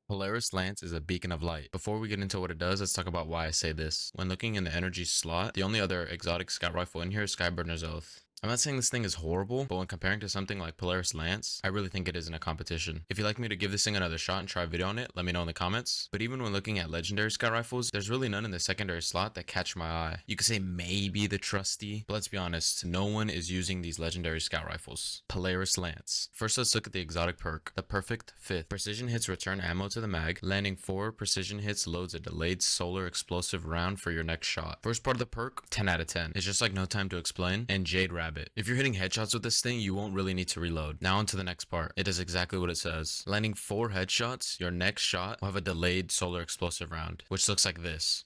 Polaris Lance is a beacon of light. Before we get into what it does, let's talk about why I say this. When looking in the energy slot, the only other exotic scout rifle in here is Skyburner's Oath. I'm not saying this thing is horrible, but when comparing to something like Polaris Lance, I really think it is in a competition. If you'd like me to give this thing another shot and try a video on it, let me know in the comments. But even when looking at legendary scout rifles, there's really none in the secondary slot that catch my eye. You could say maybe the trusty, but let's be honest, no one is using these legendary scout rifles. Polaris Lance. First, let's look at the exotic perk, the perfect fifth. Precision hits return ammo to the mag. Landing 4 precision hits loads a delayed solar explosive round for your next shot. First part of the perk, 10 out of 10. It's just like No Time to Explain and Jade Rabbit. If you're hitting headshots with this thing, you won't really need to reload. Now on to the next part. It does exactly what it says. Landing 4 headshots, your next shot will have a delayed solar explosive round, which looks like this.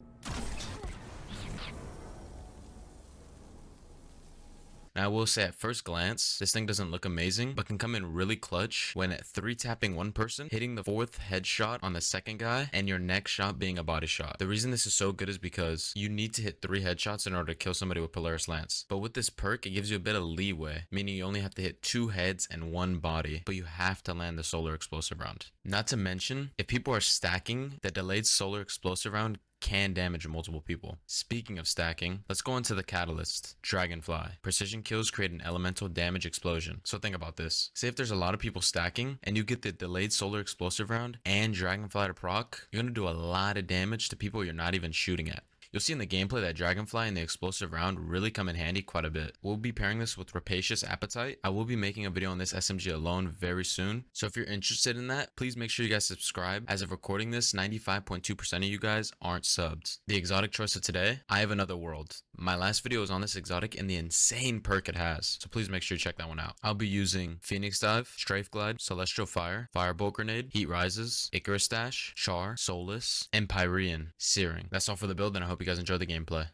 Now I will say at first glance, this thing doesn't look amazing, but can come in really clutch when at 3-tapping one person, hitting the 4th headshot on the second guy, and your next shot being a body shot. The reason this is so good is because you need to hit 3 headshots in order to kill somebody with Polaris Lance. But with this perk, it gives you a bit of leeway, meaning you only have to hit 2 heads and 1 body, but you have to land the solar explosive round. Not to mention, if people are stacking, the delayed solar explosive round can damage multiple people. Speaking of stacking, let's go into the catalyst, Dragonfly. Precision kills create an elemental damage explosion. So think about this. Say if there's a lot of people stacking and you get the delayed solar explosive round and Dragonfly to proc, you're gonna do a lot of damage to people you're not even shooting at. You'll see in the gameplay that Dragonfly and the explosive round really come in handy quite a bit. We'll be pairing this with Rapacious Appetite. I will be making a video on this SMG alone very soon. So if you're interested in that, please make sure you guys subscribe. As of recording this, 95.2% of you guys aren't subbed. The exotic choice of today, I Have Another World. My last video was on this exotic and the insane perk it has. So please make sure you check that one out. I'll be using Phoenix Dive, Strafe Glide, Celestial Fire, Firebolt Grenade, Heat Rises, Icarus Dash, Char, Soulless, and Pyrean, Searing. That's all for the build and I hope you guys enjoy the gameplay.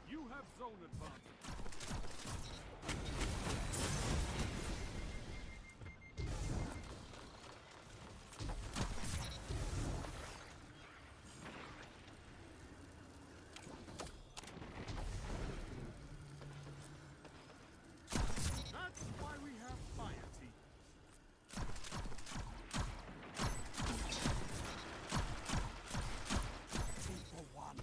You have zone advantage. That's why we have fire team. Two for one.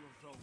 your zone.